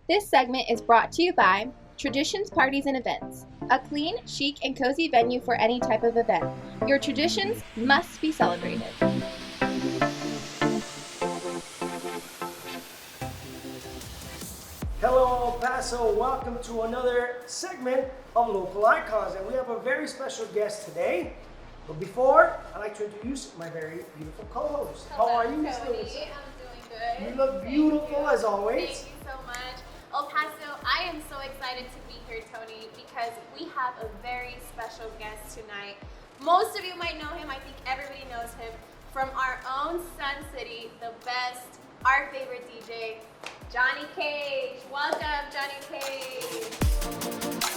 This segment is brought to you by Traditions Parties and Events, a clean, chic, and cozy venue for any type of event. Your traditions must be celebrated. Hello, Paso. Welcome to another segment of Local Icons, and we have a very special guest today. But before, I'd like to introduce my very beautiful co-host. How are you, Miss Tony? Lewis? I'm doing good. You look beautiful as always. Thank you so much. El Paso, I am so excited to be here, Tony, because we have a very special guest tonight. Most of you might know him. I think everybody knows him from our own Sun City, the best, our favorite DJ, Johnny Kage. Welcome, Johnny Kage.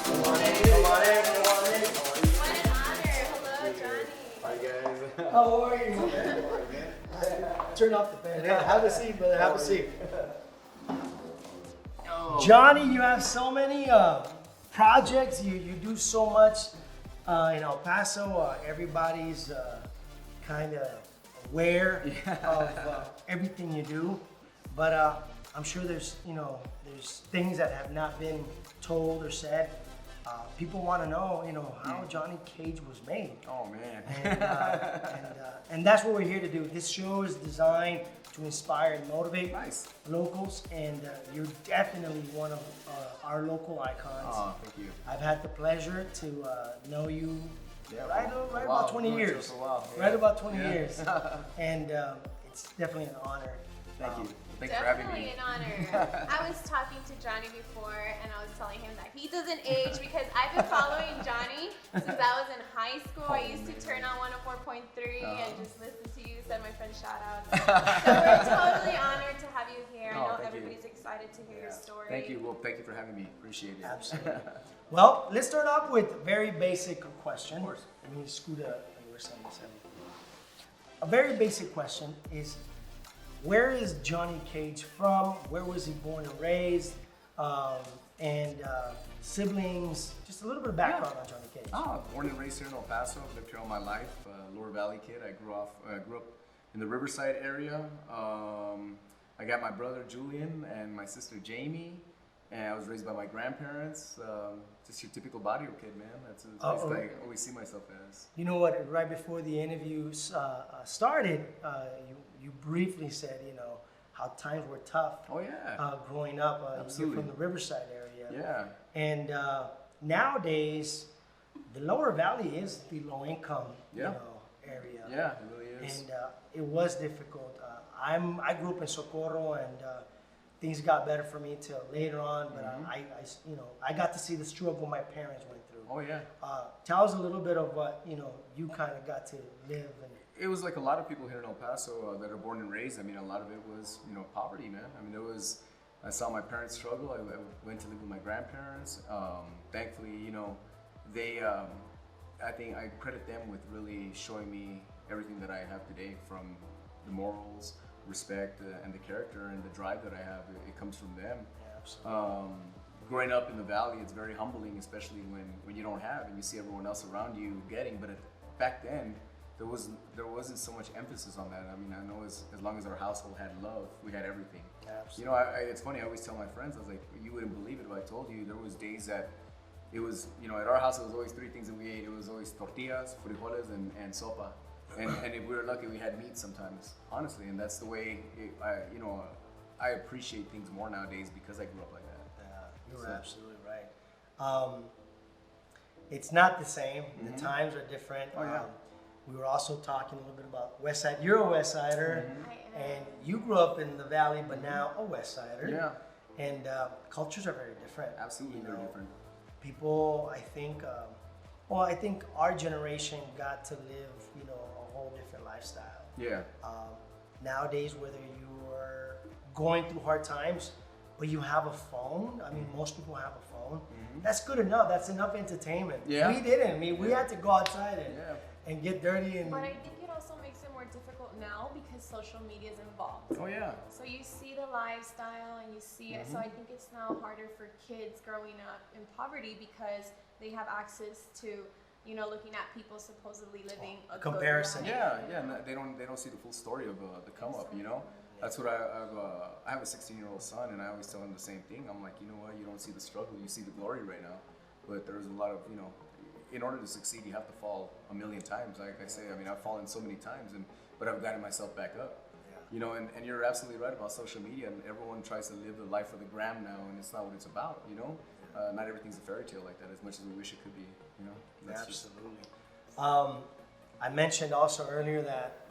Come on in, come on in, come on in. What an honor. Hello, Johnny. Hi guys. How are you? Turn off the fan. Have a seat, brother. Have a seat. Johnny, you have so many projects. You do so much in El Paso. Everybody's kind of aware of everything you do, but I'm sure there's things that have not been told or said. People want to know, how Johnny Kage was made. Oh man. And that's what we're here to do. This show is designed to inspire and motivate Nice. locals, and you're definitely one of our local icons. Oh, thank you. I've had the pleasure to know you right Wow, about 20 known years. you for a while, yeah. Right about 20 Yeah. years. And it's definitely an honor. Thank you. Thanks for having Definitely me. an honor. I was talking to Johnny before, and I was telling him that he doesn't age because I've been following Johnny since I was in high school. I used to turn on 104.3 and just listen to you, send my friends shout outs. So we're totally honored to have you here. I Oh, know thank you. everybody's excited to hear your story. Thank you. Well, thank you for having me. Appreciate it. Absolutely. Well, let's start off with a very basic question. Of course. I mean, Scooter, a very basic question is, where is Johnny Kage from? Where was he born and raised? And siblings? Just a little bit of background on Johnny Kage. Born and raised here in El Paso. Lived here all my life. Lower Valley kid. I grew up in the Riverside area. I got my brother Julian and my sister Jamie. And I was raised by my grandparents. Just your typical barrio kid, man. That's what I always see myself as. You know what? Right before the interview started, you briefly said, how times were tough. Oh yeah. Growing up, you're Absolutely. from the Riverside area. Yeah. And nowadays, the Lower Valley is the low-income, Yeah. area. Yeah, it really is. And it was difficult. I grew up in Socorro, and things got better for me till later on. But I got to see the struggle my parents went through. Oh yeah. Tell us a little bit of what you kind of got to live and. It was like a lot of people here in El Paso that are born and raised. I mean, a lot of it was, poverty, man. I mean, I saw my parents struggle. I went to live with my grandparents. Thankfully, they, I think I credit them with really showing me everything that I have today, from the morals, respect, and the character and the drive that I have. It comes from them. Yeah, absolutely. Growing up in the valley, it's very humbling, especially when you don't have and you see everyone else around you getting. But back then, there wasn't so much emphasis on that. I mean, I know as long as our household had love, we had everything. Absolutely. It's funny. I always tell my friends, I was like, you wouldn't believe it if I told you there was days that it was, at our house, it was always three things that we ate. It was always tortillas, frijoles, and sopa. And if we were lucky, we had meat sometimes, honestly. And that's the way, I appreciate things more nowadays because I grew up like that. Yeah, you're absolutely right. It's not the same. The times are different. Oh, yeah. We were also talking a little bit about West Side. You're a West Sider, and you grew up in the Valley, but now a West Sider. Yeah. And cultures are very different. Absolutely, very different. People, I think our generation got to live, a whole different lifestyle. Yeah. Nowadays, whether you are going through hard times, but you have a phone. I mean, most people have a phone. That's good enough. That's enough entertainment. Yeah. We didn't. I mean, we had to go outside and get dirty. But I think it also makes it more difficult now because social media is involved. Oh yeah. So you see the lifestyle and you see it. So I think it's now harder for kids growing up in poverty because they have access to, looking at people supposedly living a Comparison. good life. Yeah, and they don't see the full story of the come up, That's what I have a 16-year-old son, and I always tell him the same thing. I'm like, you know what? You don't see the struggle, you see the glory right now. But there's a lot of, in order to succeed, you have to fall a million times. Like I say, I mean, I've fallen so many times, but I've gotten myself back up. And you're absolutely right about social media, and everyone tries to live the life of the gram now, and it's not what it's about. Not everything's a fairy tale like that, as much as we wish it could be. That's Absolutely. I mentioned also earlier that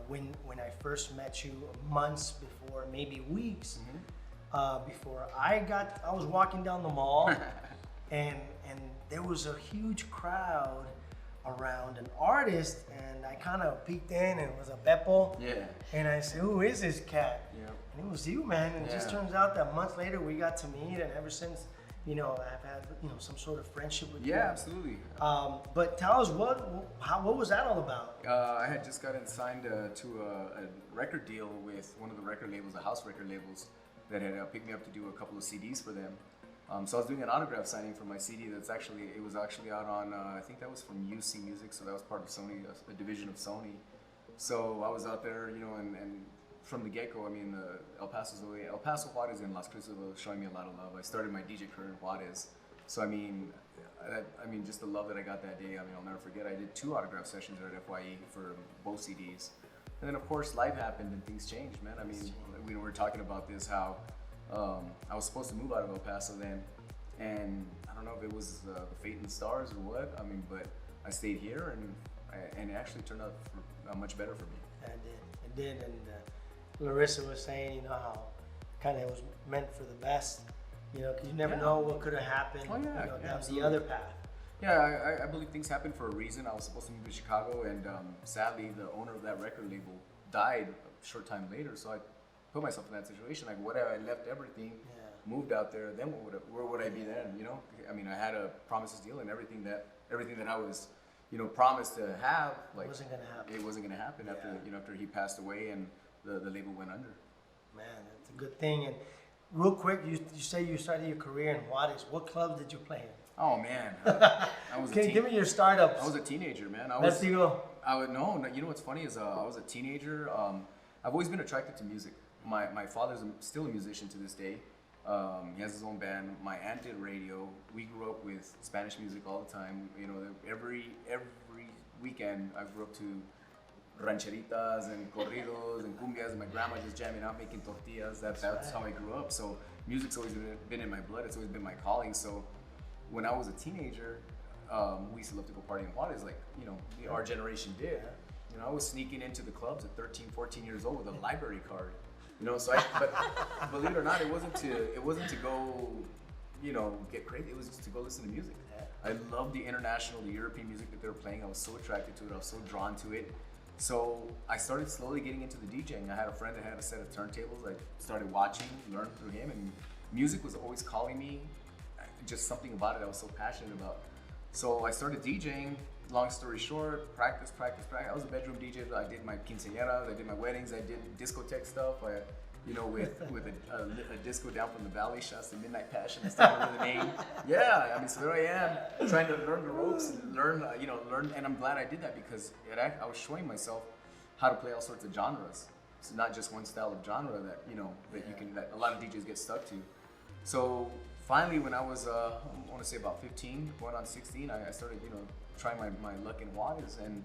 when I first met you, months before, maybe weeks before I was walking down the mall, and there was a huge crowd around an artist, and I kind of peeked in, and it was a Beppo. Yeah. And I said, "Who is this cat?" Yeah. And it was you, man. And it just turns out that months later we got to meet, and ever since, I've had some sort of friendship with you. Yeah, absolutely. But tell us what was that all about? I had just gotten signed to a record deal with one of the record labels, the house record labels, that had picked me up to do a couple of CDs for them. So I was doing an autograph signing for my CD. It was actually out on I think that was from UC Music, so that was part of Sony, a division of Sony. So I was out there, and from the get-go, I mean, El Paso, Juarez, and Las Cruces was showing me a lot of love. I started my DJ career in Juarez, so I mean, just the love that I got that day. I mean, I'll never forget. I did 2 autograph sessions at FYE for both CDs, and then of course life happened and things changed, man. I mean, we were talking about this how I was supposed to move out of El Paso then, and I don't know if it was the fate in the stars or what. I mean, but I stayed here, and it actually turned out much better for me. It did, and Larissa was saying, how kind of it was meant for the best, because you never know what could have happened, down the other path. Yeah, I believe things happen for a reason. I was supposed to move to Chicago, and sadly, the owner of that record label died a short time later. So I put myself in that situation. Like, what if I left everything, moved out there? Then where would I be then? I mean, I had a promises deal, and everything that I was, promised to have, like, It wasn't gonna happen. It wasn't gonna happen after he passed away and the label went under. Man, that's a good thing. And real quick, you say you started your career in Juarez. What clubs did you play in? Oh man, Give me your startups. I was a teenager, man. Let's go. No. You know what's funny is I was a teenager. I've always been attracted to music. My father's still a musician to this day. He has his own band. My aunt did radio. We grew up with Spanish music all the time. Every weekend I grew up to rancheritas and corridos and cumbias, and my grandma just jamming out, making tortillas. That's how I grew up. So music's always been in my blood. It's always been my calling. So when I was a teenager, we used to love to go party in Juarez, like our generation did. I was sneaking into the clubs at 13, 14 years old with a library card. So but believe it or not, it wasn't to go, get crazy. It was just to go listen to music. I loved the international, the European music that they were playing. I was so attracted to it. I was so drawn to it. So I started slowly getting into the DJing. I had a friend that had a set of turntables. I started watching, learned through him, and music was always calling me. Just something about it I was so passionate about. So I started DJing. Long story short, practice. I was a bedroom DJ. I did my quinceañeras, I did my weddings, I did discotheque stuff. With a disco down from the valley, shouts to Midnight Passion. I still remember the name. Yeah, I mean, so there I am, trying to learn the ropes and learn, and I'm glad I did that because I was showing myself how to play all sorts of genres. It's not just one style of genre that a lot of DJs get stuck to. So finally, when I was, I want to say about 15, going on 16, I started, trying my luck in Juarez. And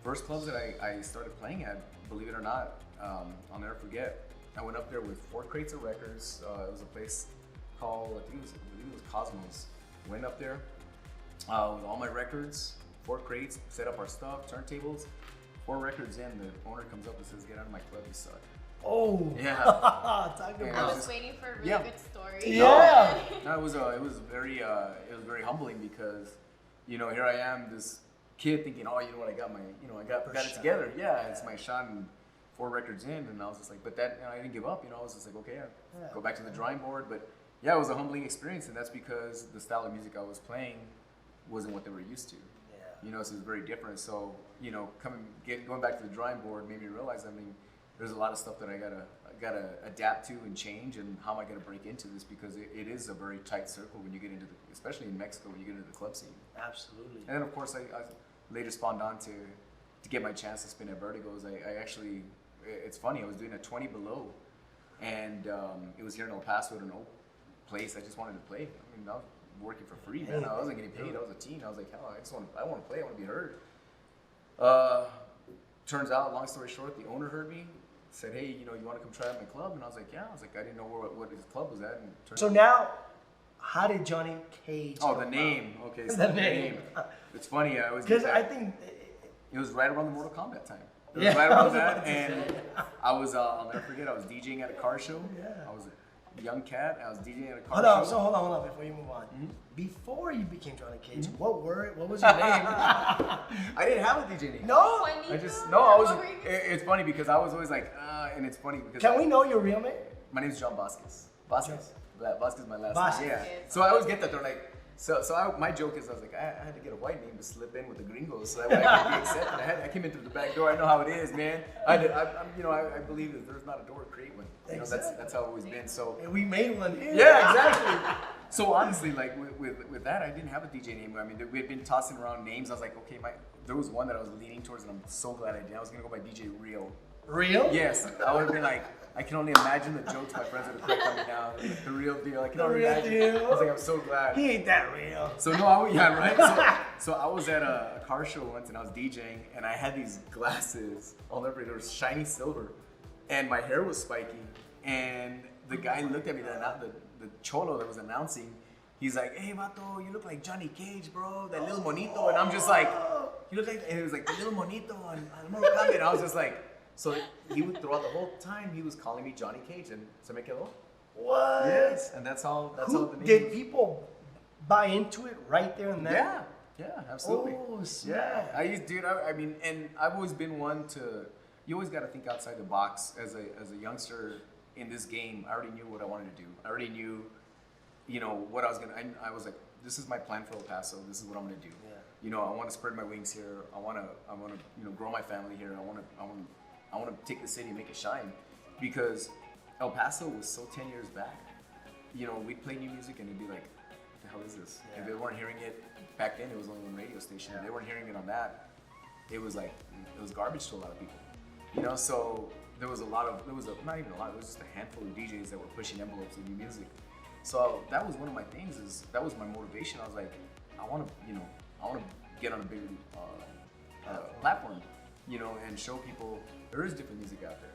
first clubs that I started playing at, believe it or not, I'll never forget. I went up there with 4 crates of records. It was a place called, I think it was Cosmos. Went up there with all my records, 4 crates, set up our stuff, turntables. 4 records in, the owner comes up and says, "Get out of my club, you suck." Oh. Yeah. I was waiting for a really good story. Yeah. No, it was very humbling because, here I am, this kid thinking, oh, what, I got it together. Yeah, it's my shot, and 4 records in, and I was just like, but that, I didn't give up. I was just like, okay, go back to the drawing board. But yeah, it was a humbling experience, and that's because the style of music I was playing wasn't what they were used to. So it was very different. So going back to the drawing board made me realize, there's a lot of stuff that I gotta adapt to and change, and how am I gonna break into this, because it is a very tight circle when you get into especially in Mexico, when you get into the club scene. Absolutely. And then of course I later spawned on to get my chance to spin at Vertigo's. I actually, it's funny, I was doing a 20 below and it was here in El Paso at an old place. I just wanted to play. I mean, I was working for free, man. I wasn't getting paid. I was a teen. I was like, hell, I want to play. I want to be heard. Turns out, long story short, the owner heard me, said, hey, you want to come try out my club? And I was like, yeah. I was like, I didn't know what his club was at. And So now, how did Johnny Cage? Oh, the name. Okay, so The the name. name. It's funny. I always Because get I that. think. It was right around the Mortal Kombat time. It was Yeah, right I around was that, about to and say. I was, I'll never forget, I was DJing at a car show. Yeah. I was a young cat. I was DJing at a car Hold on, show. so hold on, before you move on. Mm-hmm. Before you became Johnny Cage, what was your name? I didn't have a DJ name. No? I was. It's funny because I was always like, and it's funny because. Can we know your real name? My name's John Vasquez. Vasquez. Vasquez is my last Vasquez. name. Yeah. So I always get that. They're like, my joke is I was like, I had to get a white name to slip in with the gringos so that way I could be accepted. I came in through the back door. I know how it is, man. I believe that there's not a door to create one. That's how it's always been. So. And we made one here. Yeah, exactly. So honestly, like with that, I didn't have a DJ name. I mean, we had been tossing around names. I was like, okay, there was one that I was leaning towards, and I'm so glad I did. I was gonna go by DJ Rio. Real? Yes, I would have been like, I can only imagine the jokes my friends would have picked on me now. The real deal. I can only real imagine. deal. I was like, I'm so glad. He ain't that real. So no, yeah, right. So I was at a car show once, and I was DJing, and I had these glasses. I'll never forget. They were shiny silver, and my hair was spiky. And the guy looked at me. The cholo that was announcing. He's like, hey, vato, you look like Johnny Cage, bro. That little monito. And I'm just like, you look like. And it was like the little monito on Mortal Kombat. And I was just like. So he would throughout the whole time he was calling me Johnny Cage, and se me quedó. What? Yes, and that's how the name. Did people buy into it right there and then? Yeah, absolutely. Oh, snap. Yeah, I mean, and I've always been one to. You always got to think outside the box as a youngster in this game. I already knew what I wanted to do. I already knew, what I was gonna. I was like, this is my plan for El Paso. This is what I'm gonna do. Yeah. I want to spread my wings here. I want to, grow my family here. I want to take the city and make it shine, because El Paso was so 10 years back. We'd play new music and it'd be like, what the hell is this? Yeah. If they weren't hearing it back then, it was only one radio station. Yeah. If they weren't hearing it on that, it was garbage to a lot of people. So there was not even a lot. There was just a handful of DJs that were pushing envelopes of new music. So that was one of my things. That was my motivation. I was like, I want to get on a bigger platform, and show people there is different music out there.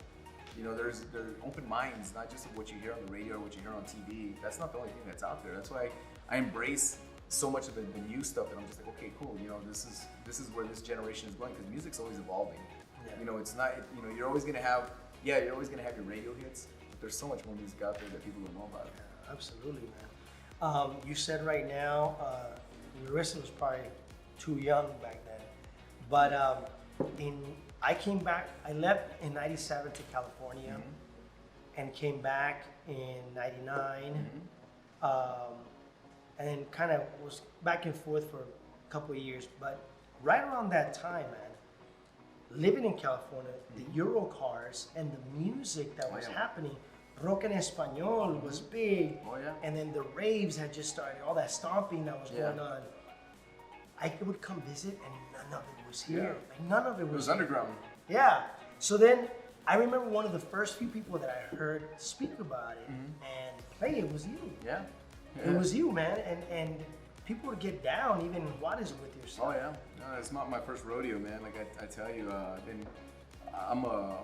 There's open minds, not just of what you hear on the radio or what you hear on TV. That's not the only thing that's out there. That's why I embrace so much of the new stuff that I'm just like, okay, cool. This is where this generation is going, because music's always evolving. Yeah. It's not. You're always gonna have your radio hits. But there's so much more music out there that people don't know about. Yeah, absolutely, man. You said right now, Larissa was probably too young back then, but I left in '97 to California, and came back in '99, and then kind of was back and forth for a couple of years. But right around that time, man, living in California, the Euro cars and the music that was happening, rock en español was big, and then the raves had just started, all that stomping that was going on. I would come visit and none of it was here. Like, none of it was underground. Yeah. So then I remember one of the first few people that I heard speak about it and play it was you. Yeah. It was you, man. And people would get down even in Juarez with your stuff. Oh yeah. No, it's not my first rodeo, man. Like I tell you, I'm a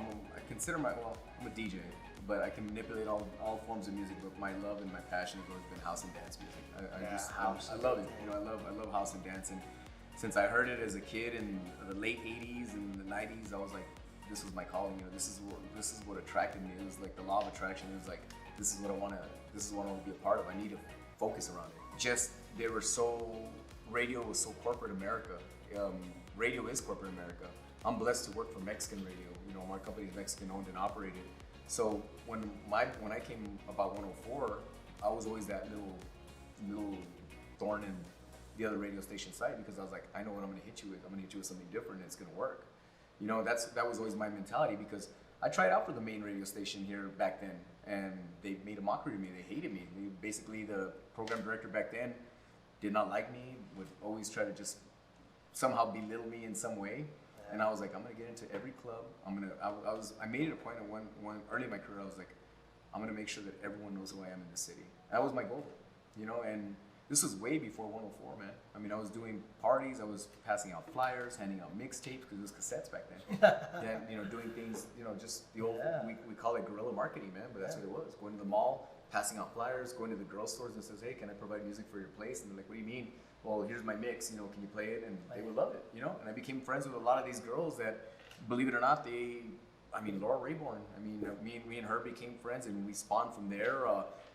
DJ, but I can manipulate all forms of music. But my love and my passion has always been house and dance music. I love it. I love house and dance. And since I heard it as a kid in the late '80s and the '90s, I was like, this was my calling. This is what attracted me. It was like the law of attraction. It was like, this is what I want to be a part of. I need to focus around it. Radio was so corporate America. Radio is corporate America. I'm blessed to work for Mexican radio. My company is Mexican owned and operated. So when I came about 104, I was always that little thorn in the other radio station side, because I was like, I know what I'm going to hit you with. I'm going to hit you with something different, and it's going to work. That was always my mentality, because I tried out for the main radio station here back then, and they made a mockery of me. They hated me. Basically, the program director back then did not like me, would always try to just somehow belittle me in some way. And I was like, I'm gonna get into every club. I made it a point at one early in my career. I was like, I'm gonna make sure that everyone knows who I am in the city. That was my goal, you know, and this was way before 104, man. I mean, I was doing parties, I was passing out flyers, handing out mixtapes, because it was cassettes back then. Then, you know, doing things, you know, just the old, we call it guerrilla marketing, man, but that's what it was. Going to the mall, passing out flyers, going to the girl stores and says, hey, can I provide music for your place? And they're like, what do you mean? Well, here's my mix, you know, can you play it? And they would love it, you know? And I became friends with a lot of these girls that, believe it or not, Laura Rayborn, me and her became friends, and we spawned from there.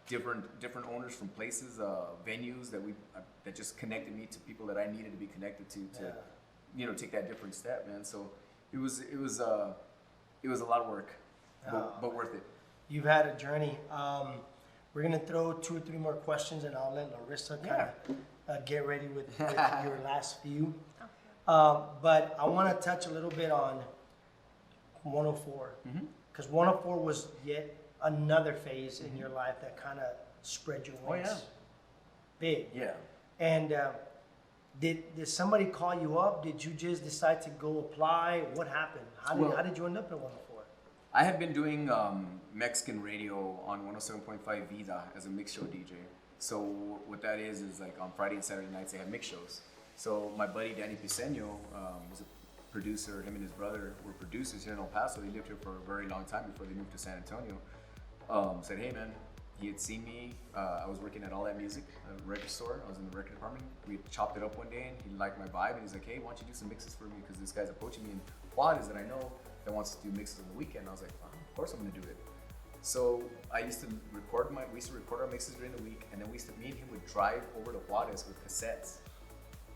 Different owners from places, venues that just connected me to people that I needed to be connected to you know, take that different step, man. So it was a lot of work, but worth it. You've had a journey. We're gonna throw 2 or 3 more questions, and I'll let Larissa kind of get ready with your last few. But I want to touch a little bit on 104, because 104 was yet another phase in your life that kind of spread your wings. Oh, yeah. Big. Yeah. And did somebody call you up? Did you just decide to go apply? What happened? How did you end up at 104? I had been doing Mexican radio on 107.5 Vida as a mix show DJ. So what that is like on Friday and Saturday nights they have mix shows. So my buddy Danny Piseno was a producer. Him and his brother were producers here in El Paso. They lived here for a very long time before they moved to San Antonio. Said, hey man, he had seen me. I was working at All That Music, a record store. I was in the record department. We chopped it up one day and he liked my vibe and he's like, hey, why don't you do some mixes for me? Because this guy's approaching me in Juarez that I know that wants to do mixes on the weekend. I was like, of course I'm gonna do it. So we used to record our mixes during the week, and then me and him would drive over to Juarez with cassettes.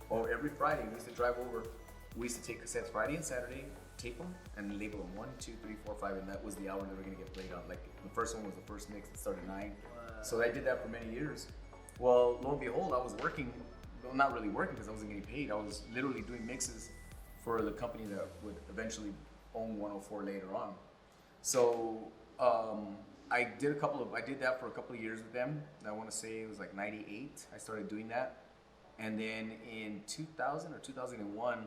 Or every Friday we used to drive over. We used to take cassettes Friday and Saturday, tape them, and label them 1, 2, 3, 4, 5, and that was the hour that we're gonna get played on. Like the first one was the first mix that started at 9. So I did that for many years. Well, lo and behold, I was working, well, not really working because I wasn't getting paid. I was literally doing mixes for the company that would eventually own 104 later on. So I did that for a couple of years with them. I want to say it was like 98. I started doing that. And then in 2000 or 2001,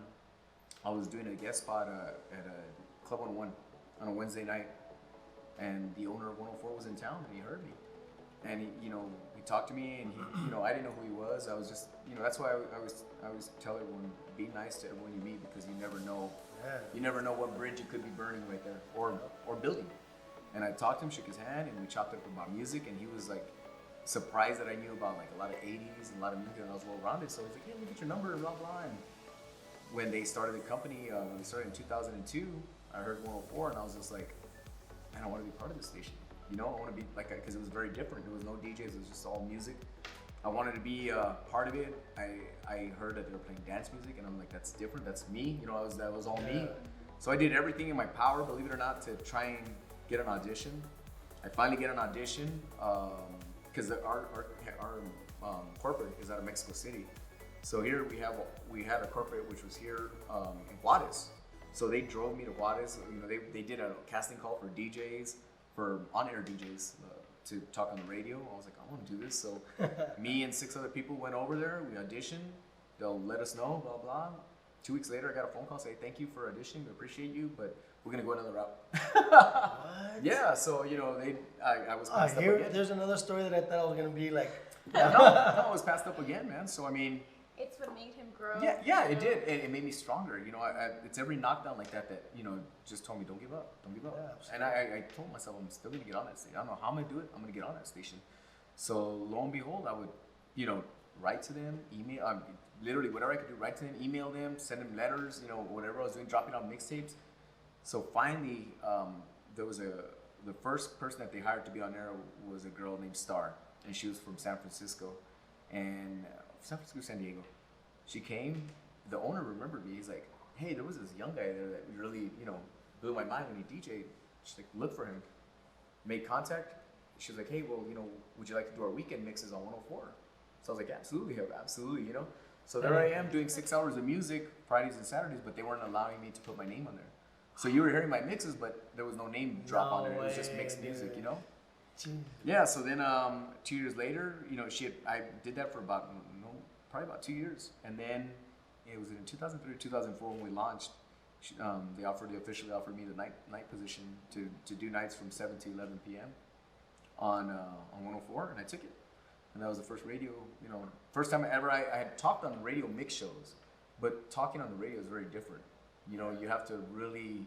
I was doing a guest spot at a Club 101 on a Wednesday night. And the owner of 104 was in town and he heard me. And he talked to me and I didn't know who he was. I was just, that's why I always tell everyone, be nice to everyone you meet because you never know. Yeah. You never know what bridge you could be burning right there or building. And I talked to him, shook his hand, and we chopped up about music. And he was like surprised that I knew about like a lot of 80s and a lot of music, and I was well-rounded. So he's like, hey, let me get your number, blah, blah. And when they started the company, when they started in 2002, I heard 104, and I was just like, man, I want to be part of this station. I want to be like, because it was very different. There was no DJs, it was just all music. I wanted to be part of it. I heard that they were playing dance music, and I'm like, that's different. That's me. That was all me. So I did everything in my power, believe it or not, to try and get an audition. I finally get an audition because our corporate is out of Mexico City. So here we had a corporate which was here in Juarez. So they drove me to Juarez. They did a casting call for DJs, for on-air DJs. To talk on the radio. I was like, I want to do this. So me and 6 other people went over there. We auditioned. They'll let us know, blah, blah. 2 weeks later, I got a phone call saying, thank you for auditioning. We appreciate you, but we're going to go another route. What? Yeah, so, I was passed up again. There's another story that I thought I was going to be like. Yeah, no, I was passed up again, man. So, I mean. It's what made him grow. Yeah, it did. It made me stronger. It's every knockdown like that just told me, don't give up. Yeah, and I told myself, I'm still going to get on that station. I don't know how I'm going to do it. I'm going to get on that station. So lo and behold, I would, write to them, email, literally whatever I could do, write to them, email them, send them letters, whatever I was doing, dropping out mixtapes. So finally, the first person that they hired to be on air was a girl named Star, and she was from San Francisco. And San Diego. She came, the owner remembered me. He's like, hey, there was this young guy there that really, blew my mind when he DJ'd. She's like, look for him. Made contact. She was like, hey, well, would you like to do our weekend mixes on 104? So I was like, absolutely, So there I am doing 6 hours of music, Fridays and Saturdays, but they weren't allowing me to put my name on there. So you were hearing my mixes, but there was no name drop on there. It was just mixed music, Jeez. Yeah, so then 2 years later, I did that for probably about 2 years. And then it was in 2003 or 2004 when we launched. They officially offered me the night position to do nights from 7 to 11 p.m. on 104, and I took it. And that was the first radio, first time ever I had talked on radio mix shows, but talking on the radio is very different. You have to really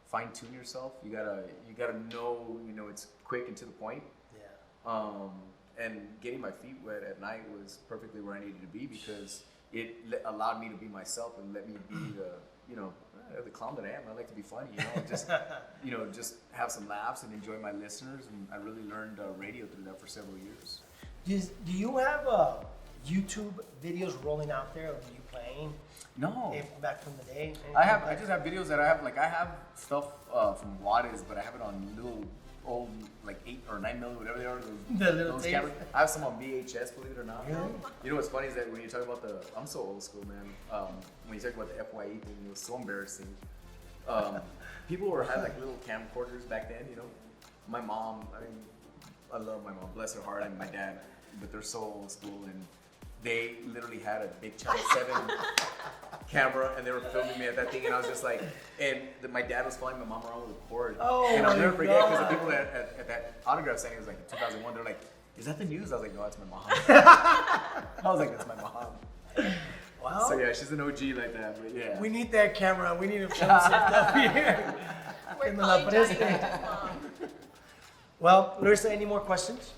fine tune yourself. You gotta know, it's quick and to the point. Yeah. And getting my feet wet at night was perfectly where I needed to be, because it allowed me to be myself and let me be the clown that I am. I like to be funny, just have some laughs and enjoy my listeners. And I really learned radio through that for several years. Do you have YouTube videos rolling out there of you playing? No. Back from the day? I just have videos that I have. Like, I have stuff from Juarez, but I have it on little old, like 8 or 9 millimeter, whatever they are. The little those tapes? cameras. I have some on VHS, believe it or not. Really? You know what's funny is that when you talk about I'm so old school, man. When you talk about the FYE thing, it was so embarrassing. People had like little camcorders back then, My mom, I love my mom, bless her heart, and my dad, but they're so old school, and they literally had a big Channel 7 camera, and they were filming me at that thing, and I was just like, my dad was following my mom around with a cord. Oh, and I'll never my forget, because God. the people at that autograph signing, it was like in 2001, they're like, is that the news? I was like, no, that's my mom. I was like, that's my mom. Wow. So yeah, she's an OG like that, but yeah. We need that camera. We need to film some stuff here. We're In the calling La Johnny Presa. Cage's mom. Well, Larissa, any more questions?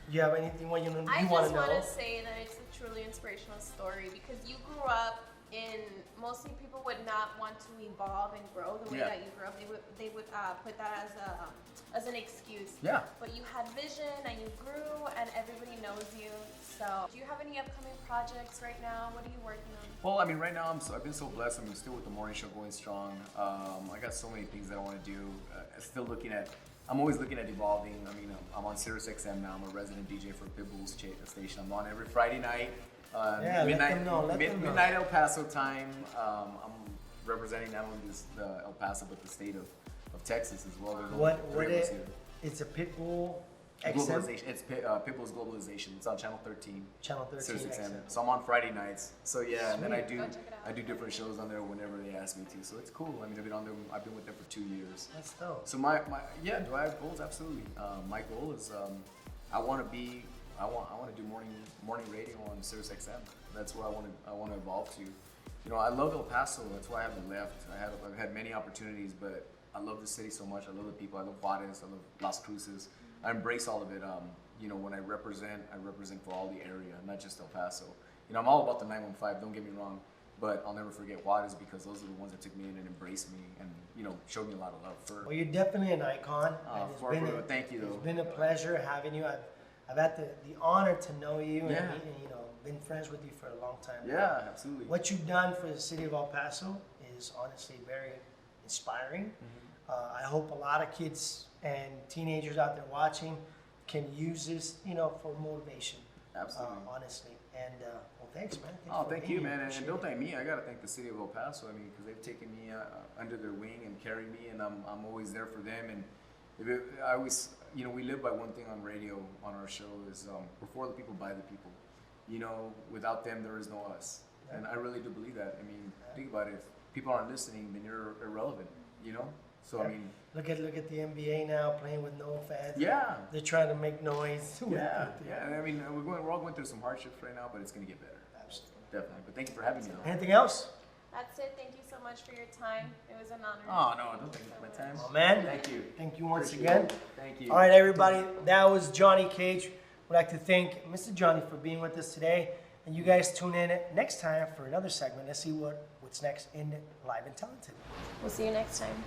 Do you have anything you want to know? I just want to say that it's a truly inspirational story, because you grew up in, mostly people would not want to evolve and grow the way Yeah. that you grew up. They would put that as an excuse. Yeah. But you had vision and you grew, and everybody knows you. So, do you have any upcoming projects right now? What are you working on? Well, I mean, right now I've been so blessed. I'm still with the morning show going strong. I got so many things that I want to do. I'm always looking at evolving. I mean, I'm on Siruis XM now. I'm a resident DJ for Pitbull's station. I'm on every Friday night. Let them know. Midnight El Paso time. I'm representing not only the El Paso, but the state of Texas as well. It's a Pitbull XM? Globalization. It's Pitbull's Globalization. It's on Channel 13. Channel 13 Siruis XM. XM. So I'm on Friday nights. So yeah, and then I Sweet. Go check it out. do different shows on there whenever they ask me to. So it's cool. I mean, I've been on there. I've been with them for 2 years. That's dope. So do I have goals? Absolutely. My goal is I want to do morning radio on Siruis XM. That's where I want to evolve to. I love El Paso. That's why I haven't left. I've had many opportunities, but I love the city so much. I love the people. I love Juarez. I love Las Cruces. I embrace all of it. When I represent for all the area, not just El Paso. I'm all about the 915. Don't get me wrong. But I'll never forget Juarez, because those are the ones that took me in and embraced me and, showed me a lot of love. Well, you're definitely an icon. And thank you, though. It's been a pleasure having you. I've had the honor to know you and been friends with you for a long time. Yeah, absolutely. What you've done for the city of El Paso is honestly very inspiring. Mm-hmm. I hope a lot of kids and teenagers out there watching can use this, for motivation. Absolutely. Honestly. And well, thanks, man. Thank you, man. And Appreciate don't it. thank me. I gotta thank the city of El Paso. I mean, because they've taken me under their wing and carried me, and I'm always there for them. And I always, we live by one thing on radio on our show is we're for the people, by the people. Without them, there is no us. And I really do believe that. I mean, think about it. If people aren't listening, then you're irrelevant. So I mean, look at the NBA now playing with no fans. yeah. They're trying to make noise. Yeah. I mean, we're all going through some hardships right now, but it's gonna get better. Absolutely. Definitely. But thank you for having me. Anything else? That's it. Thank you so much for your time. It was an honor. Oh no, don't thank you for my time. Oh, man. Thank you. Thank you once Appreciate again. it. Thank you. All right, everybody. That was Johnny Cage. We'd like to thank Mr. Johnny for being with us today. And you guys tune in next time for another segment. Let's see what's next in Live and Talented. We'll see you next time.